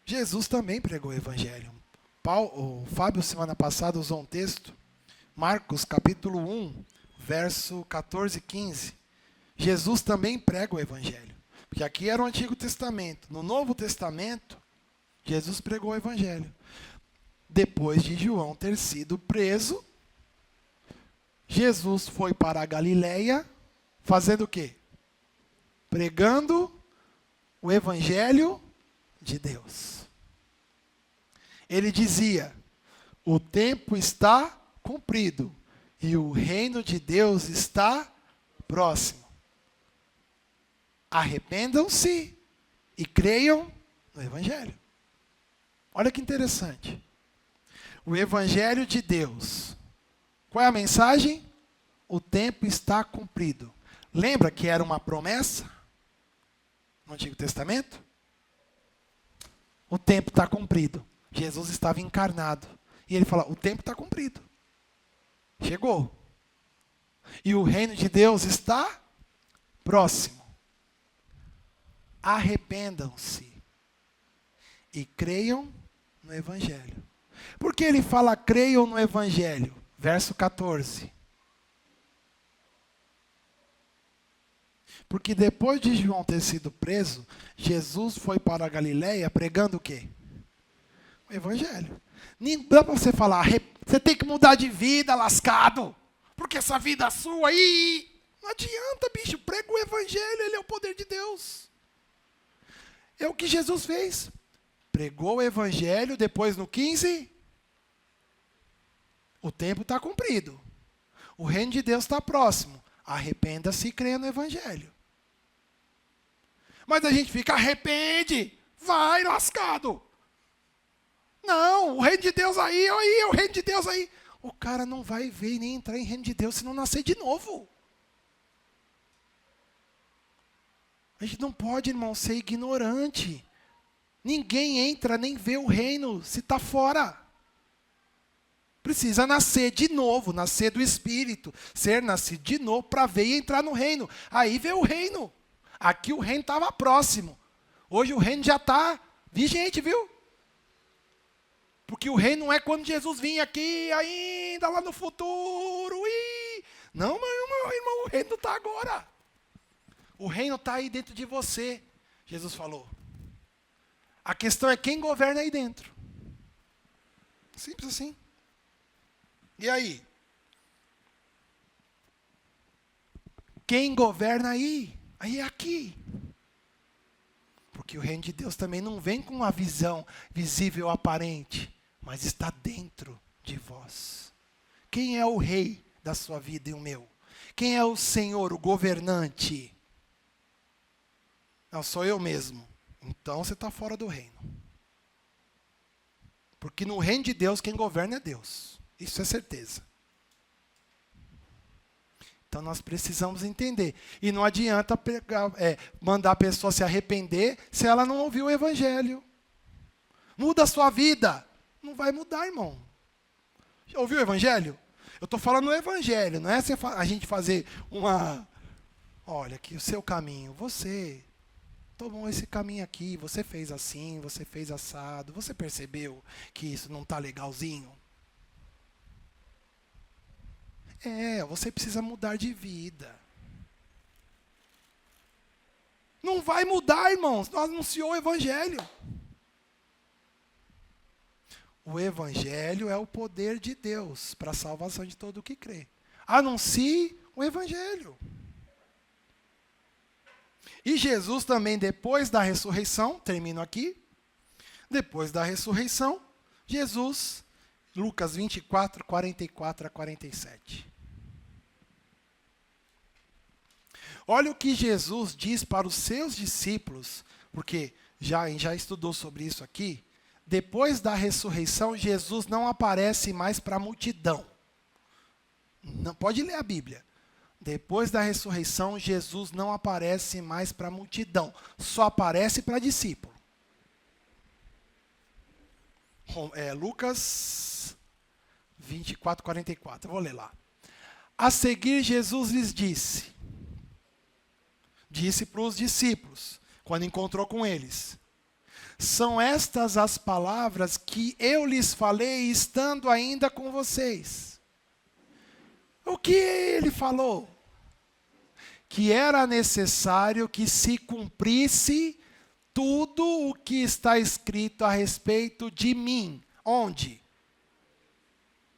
Jesus também pregou o evangelho. O Fábio, semana passada, usou um texto, Marcos, capítulo 1, verso 14 e 15. Jesus também prega o evangelho. Porque aqui era o Antigo Testamento. No Novo Testamento, Jesus pregou o evangelho. Depois de João ter sido preso, Jesus foi para a Galileia, fazendo o quê? Pregando o evangelho de Deus. Ele dizia: o tempo está cumprido e o reino de Deus está próximo. Arrependam-se e creiam no evangelho. Olha que interessante. O evangelho de Deus. Qual é a mensagem? O tempo está cumprido. Lembra que era uma promessa no Antigo Testamento? O tempo está cumprido. Jesus estava encarnado. E ele fala, o tempo está cumprido. Chegou. E o reino de Deus está próximo. Arrependam-se e creiam no evangelho. Por que ele fala creiam no evangelho? Verso 14. Porque depois de João ter sido preso, Jesus foi para a Galileia pregando o quê? O evangelho. Nem dá para você falar, você tem que mudar de vida, lascado. porque essa vida sua aí... Não adianta, bicho, prega o evangelho, ele é o poder de Deus. É o que Jesus fez. Pregou o evangelho, depois no 15, o tempo está cumprido. O reino de Deus está próximo. Arrependa-se e creia no evangelho. Mas a gente fica, arrepende, vai lascado. Não, o reino de Deus aí, o reino de Deus aí. O cara não vai ver nem entrar em reino de Deus se não nascer de novo. A gente não pode, irmão, ser ignorante. Ninguém entra nem vê o reino se está fora. Precisa nascer de novo, nascer do Espírito. Ser nascido de novo para ver e entrar no reino. Aí vê o reino. Aqui o reino estava próximo. Hoje o reino já está vigente, viu? Porque o reino não é quando Jesus vinha aqui ainda lá no futuro. Não, meu irmão, o reino está agora. O reino está aí dentro de você. Jesus falou. A questão é quem governa aí dentro. Simples assim. E aí? Quem governa aí? Aí é aqui. Porque o reino de Deus também não vem com uma visão visível aparente, mas está dentro de vós. Quem é o rei da sua vida e o meu? Quem é o Senhor, o governante? Não, sou eu mesmo. Então você está fora do reino. Porque no reino de Deus, quem governa é Deus. Isso é certeza. Então nós precisamos entender. E não adianta mandar a pessoa se arrepender se ela não ouviu o evangelho. Muda a sua vida. Não vai mudar, irmão. Já ouviu o evangelho? Eu estou falando o evangelho, não é a gente fazer uma... Olha, aqui o seu caminho, você tomou esse caminho aqui, você fez assim, você fez assado, você percebeu que isso não está legalzinho? Você precisa mudar de vida. Não vai mudar, irmãos. Nós anunciou o evangelho. O evangelho é o poder de Deus para a salvação de todo o que crê. Anuncie o evangelho. E Jesus também, depois da ressurreição, termino aqui, depois da ressurreição, Jesus, Lucas 24, 44 a 47. Olha o que Jesus diz para os seus discípulos, porque já estudou sobre isso aqui. Depois da ressurreição, Jesus não aparece mais para a multidão. Não, pode ler a Bíblia. Depois da ressurreição, Jesus não aparece mais para a multidão. Só aparece para discípulo. Lucas 24, 44. Eu vou ler lá. A seguir, Jesus lhes disse para os discípulos, quando encontrou com eles: são estas as palavras que eu lhes falei estando ainda com vocês. O que ele falou? Que era necessário que se cumprisse tudo o que está escrito a respeito de mim. Onde?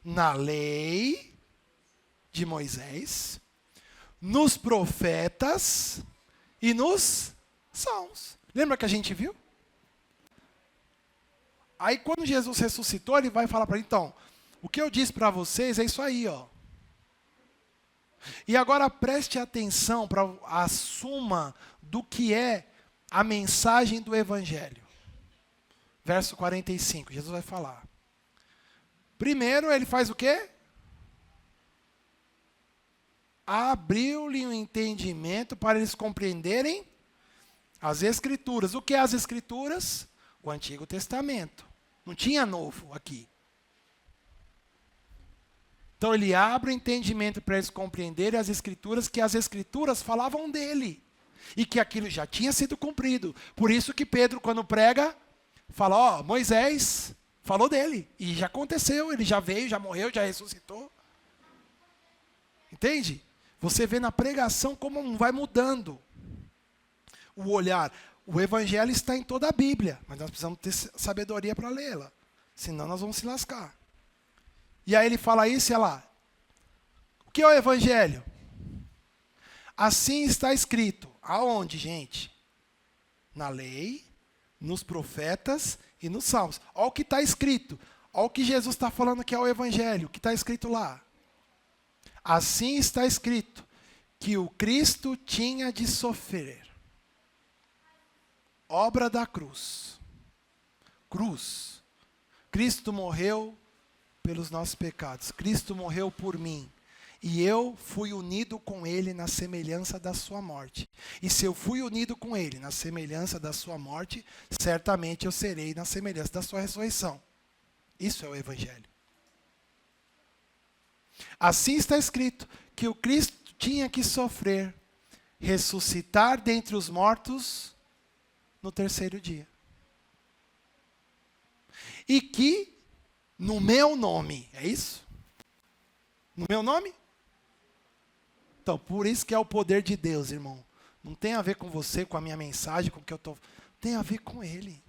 Na lei de Moisés, nos profetas e nos salmos. Lembra que a gente viu? Aí quando Jesus ressuscitou, ele vai falar para ele, então, o que eu disse para vocês é isso aí, ó. E agora preste atenção para a suma do que é a mensagem do evangelho. Verso 45, Jesus vai falar. Primeiro ele faz o quê? Abriu-lhe o entendimento para eles compreenderem as Escrituras. O que é as Escrituras? O Antigo Testamento. Não tinha novo aqui. Então ele abre o entendimento para eles compreenderem as Escrituras, que as Escrituras falavam dele. E que aquilo já tinha sido cumprido. Por isso que Pedro, quando prega, fala, Moisés falou dele. E já aconteceu, ele já veio, já morreu, já ressuscitou. Entende? Você vê na pregação como vai mudando o olhar. O evangelho está em toda a Bíblia, mas nós precisamos ter sabedoria para lê-la. Senão nós vamos se lascar. E aí ele fala isso, e olha lá. O que é o evangelho? Assim está escrito. Aonde, gente? Na lei, nos profetas e nos salmos. Olha o que está escrito. Olha o que Jesus está falando que é o evangelho. O que está escrito lá. Assim está escrito que o Cristo tinha de sofrer. Obra da cruz. Cruz. Cristo morreu pelos nossos pecados. Cristo morreu por mim. E eu fui unido com ele na semelhança da sua morte. E se eu fui unido com ele na semelhança da sua morte, certamente eu serei na semelhança da sua ressurreição. Isso é o evangelho. Assim está escrito que o Cristo tinha que sofrer, ressuscitar dentre os mortos no terceiro dia. E que no meu nome, é isso? No meu nome? Então, por isso que é o poder de Deus, irmão. Não tem a ver com você, com a minha mensagem, com o que eu estou... Tem a ver com Ele.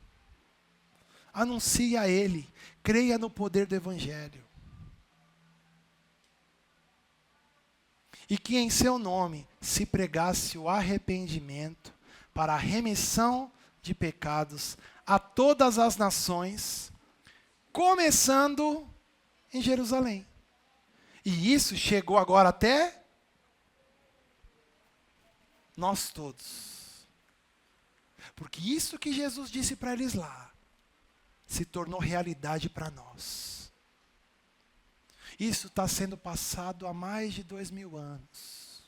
Anuncie a Ele. Creia no poder do Evangelho. E que em seu nome se pregasse o arrependimento para a remissão de pecados a todas as nações, começando em Jerusalém. E isso chegou agora até nós todos. Porque isso que Jesus disse para eles lá, se tornou realidade para nós. Isso está sendo passado há mais de 2000 anos.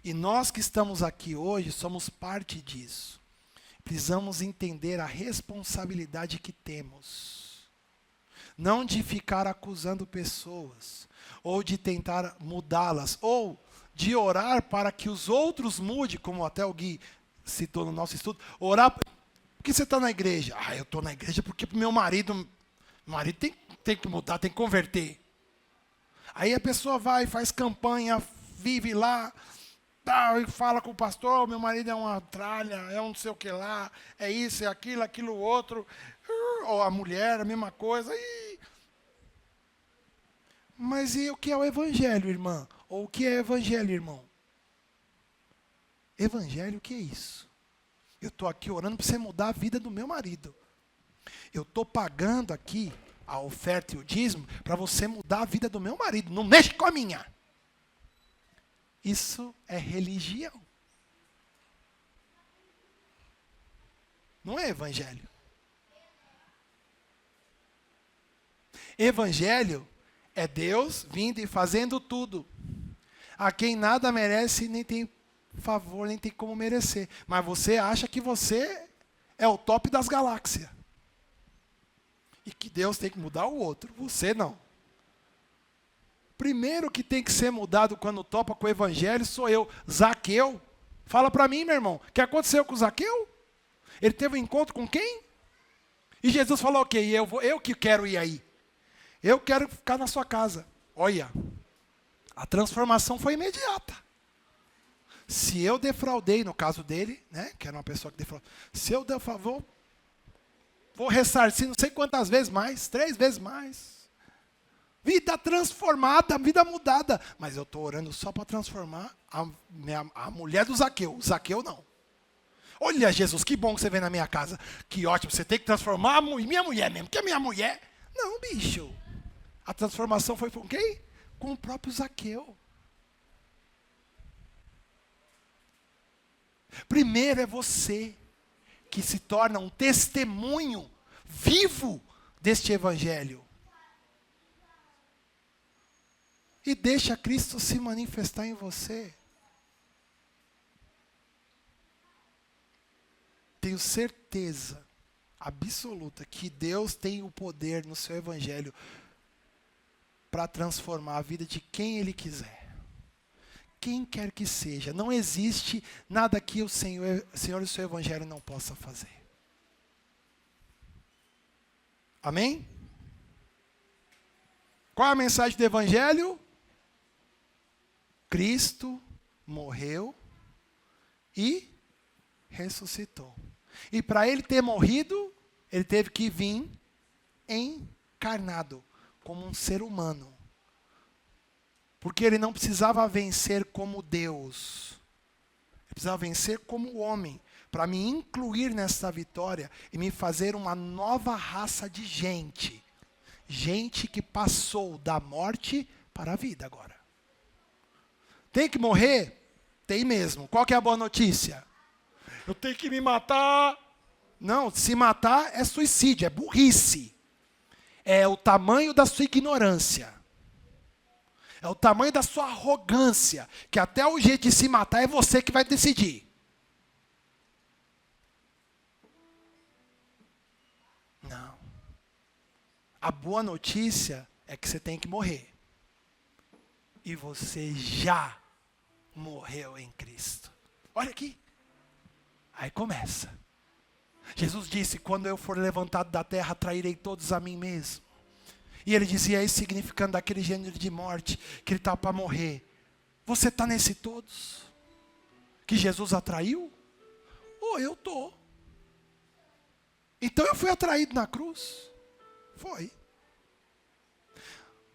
E nós que estamos aqui hoje somos parte disso. Precisamos entender a responsabilidade que temos. Não de ficar acusando pessoas, ou de tentar mudá-las, ou de orar para que os outros mudem, como até o Gui citou no nosso estudo. Orar, por que você está na igreja? Ah, eu estou na igreja porque meu marido tem que mudar, tem que converter. Aí a pessoa vai, faz campanha, vive lá, e fala com o pastor, meu marido é uma tralha, é um não sei o que lá, é isso, é aquilo outro. Ou a mulher, a mesma coisa. Mas e o que é o evangelho, irmã? Ou o que é evangelho, irmão? Evangelho, o que é isso? Eu estou aqui orando para você mudar a vida do meu marido. Eu estou pagando aqui a oferta e o dízimo para você mudar a vida do meu marido. Não mexe com a minha. Isso é religião. Não é evangelho. Evangelho é Deus vindo e fazendo tudo. A quem nada merece, nem tem favor, nem tem como merecer. Mas você acha que você é o top das galáxias. E que Deus tem que mudar o outro. Você não. Primeiro que tem que ser mudado quando topa com o evangelho sou eu. Zaqueu. Fala para mim, meu irmão. O que aconteceu com Zaqueu? Ele teve um encontro com quem? E Jesus falou, ok, eu que quero ir aí. Eu quero ficar na sua casa. Olha, a transformação foi imediata. Se eu defraudei, no caso dele, né, que era uma pessoa que defraudou, se eu vou ressarcir não sei quantas vezes mais, 3 vezes mais. Vida transformada, vida mudada. Mas eu estou orando só para transformar a mulher do Zaqueu. Zaqueu não. Olha, Jesus, que bom que você vem na minha casa. Que ótimo, você tem que transformar minha mulher mesmo. Que é minha mulher? Não, bicho. A transformação foi com quem? Com o próprio Zaqueu. Primeiro é você que se torna um testemunho vivo deste evangelho. E deixa Cristo se manifestar em você. Tenho certeza absoluta que Deus tem o poder no seu evangelho para transformar a vida de quem Ele quiser. Quem quer que seja. Não existe nada que o Senhor e o seu evangelho não possa fazer. Amém? Qual é a mensagem do evangelho? Cristo morreu e ressuscitou. E para ele ter morrido, ele teve que vir encarnado, como um ser humano. Porque ele não precisava vencer como Deus. Ele precisava vencer como homem, para me incluir nessa vitória e me fazer uma nova raça de gente. Gente que passou da morte para a vida agora. Tem que morrer? Tem mesmo. Qual que é a boa notícia? Eu tenho que me matar. Não, se matar é suicídio, é burrice. É o tamanho da sua ignorância. É o tamanho da sua arrogância, que até o jeito de se matar é você que vai decidir. Não. A boa notícia é que você tem que morrer. E você já morreu em Cristo. Olha aqui. Aí começa. Jesus disse, quando eu for levantado da terra, trairei todos a mim mesmo. E ele dizia isso significando daquele gênero de morte, que ele estava para morrer. Você está nesse todos? Que Jesus atraiu? Ou eu estou. Então eu fui atraído na cruz? Foi.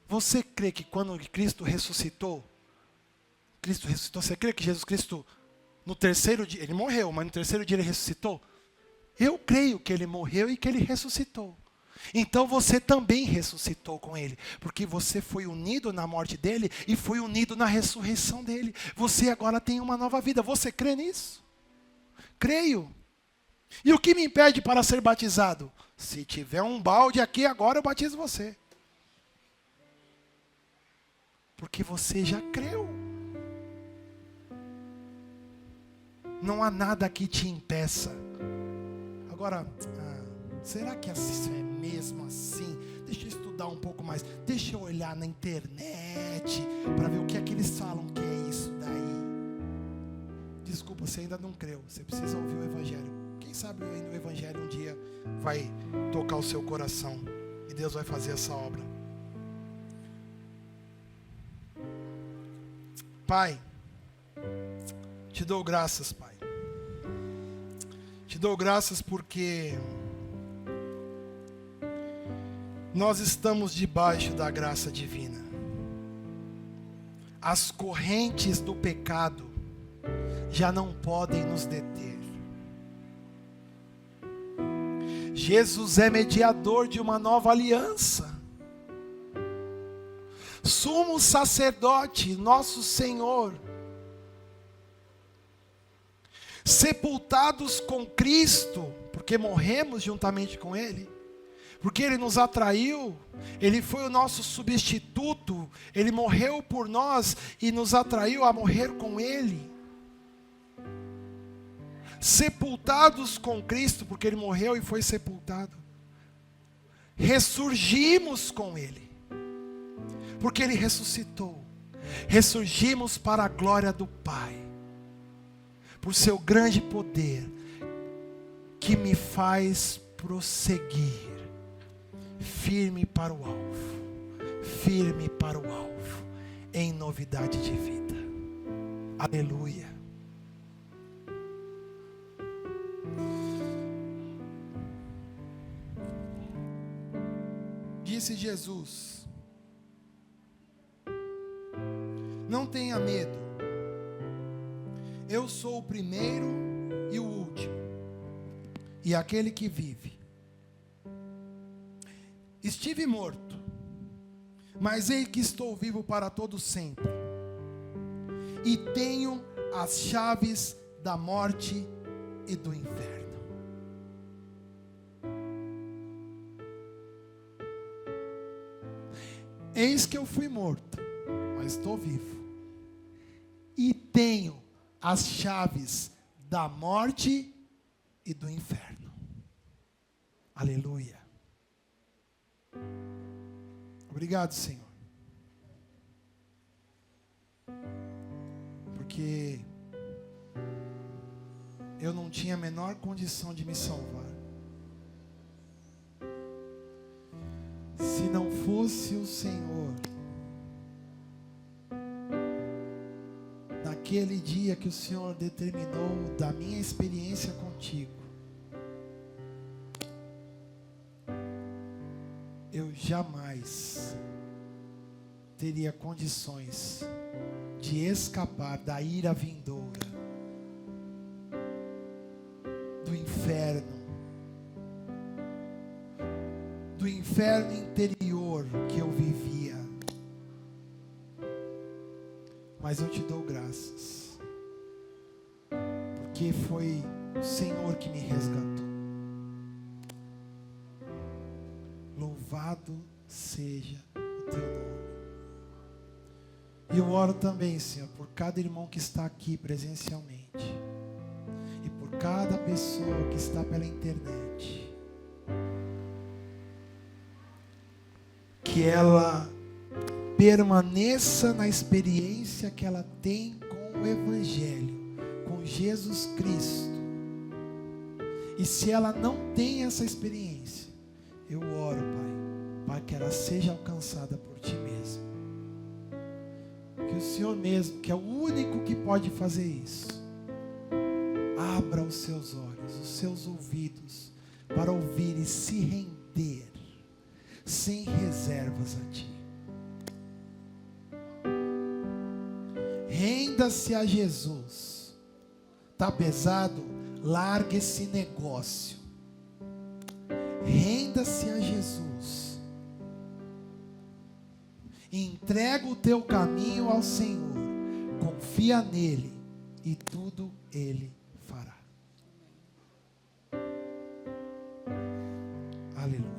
Você crê que quando Cristo ressuscitou, você crê que Jesus Cristo, no terceiro dia, ele morreu, mas no terceiro dia ele ressuscitou? Eu creio que ele morreu e que ele ressuscitou. Então você também ressuscitou com ele, porque você foi unido na morte dele e foi unido na ressurreição dele. Você agora tem uma nova vida. Você crê nisso? Creio. E o que me impede para ser batizado? Se tiver um balde aqui agora, eu batizo você. Porque você já creu. Não há nada que te impeça. Agora, será que isso é mesmo assim? Deixa eu estudar um pouco mais. Deixa eu olhar na internet para ver o que é que eles falam que é isso daí. Desculpa, você ainda não creu. Você precisa ouvir o Evangelho. Quem sabe o Evangelho um dia vai tocar o seu coração. E Deus vai fazer essa obra. Pai, te dou graças, Pai. Te dou graças porque nós estamos debaixo da graça divina. As correntes do pecado já não podem nos deter. Jesus é mediador de uma nova aliança. Sumo sacerdote, nosso Senhor. Sepultados com Cristo, porque morremos juntamente com Ele. Porque Ele nos atraiu, Ele foi o nosso substituto, Ele morreu por nós e nos atraiu a morrer com Ele. Sepultados com Cristo, porque Ele morreu e foi sepultado. Ressurgimos com Ele, porque Ele ressuscitou. Ressurgimos para a glória do Pai, por seu grande poder, que me faz prosseguir, firme para o alvo, firme para o alvo, em novidade de vida. Aleluia. Disse Jesus: não tenha medo, eu sou o primeiro e o último, e aquele que vive. Estive morto, mas eis que estou vivo para todo sempre, e tenho as chaves da morte e do inferno. Eis que eu fui morto, mas estou vivo, e tenho as chaves da morte e do inferno. Aleluia. Obrigado, Senhor. Porque eu não tinha a menor condição de me salvar. Se não fosse o Senhor, naquele dia que o Senhor determinou da minha experiência contigo, eu jamais teria condições de escapar da ira vindoura, do inferno interior que eu vivia. Mas eu te dou graças, porque foi o Senhor que me resgatou. Louvado seja o teu nome. E eu oro também, Senhor, por cada irmão que está aqui presencialmente e por cada pessoa que está pela internet, que ela permaneça na experiência que ela tem com o Evangelho, com Jesus Cristo. E se ela não tem essa experiência, eu oro, Pai, para que ela seja alcançada por Ti mesmo. Que o Senhor mesmo, que é o único que pode fazer isso, abra os seus olhos, os seus ouvidos, para ouvir e se render, sem reservas a Ti. Renda-se a Jesus. Está pesado? Larga esse negócio. Renda-se a Jesus. Entrega o teu caminho ao Senhor. Confia nele e tudo ele fará. Aleluia.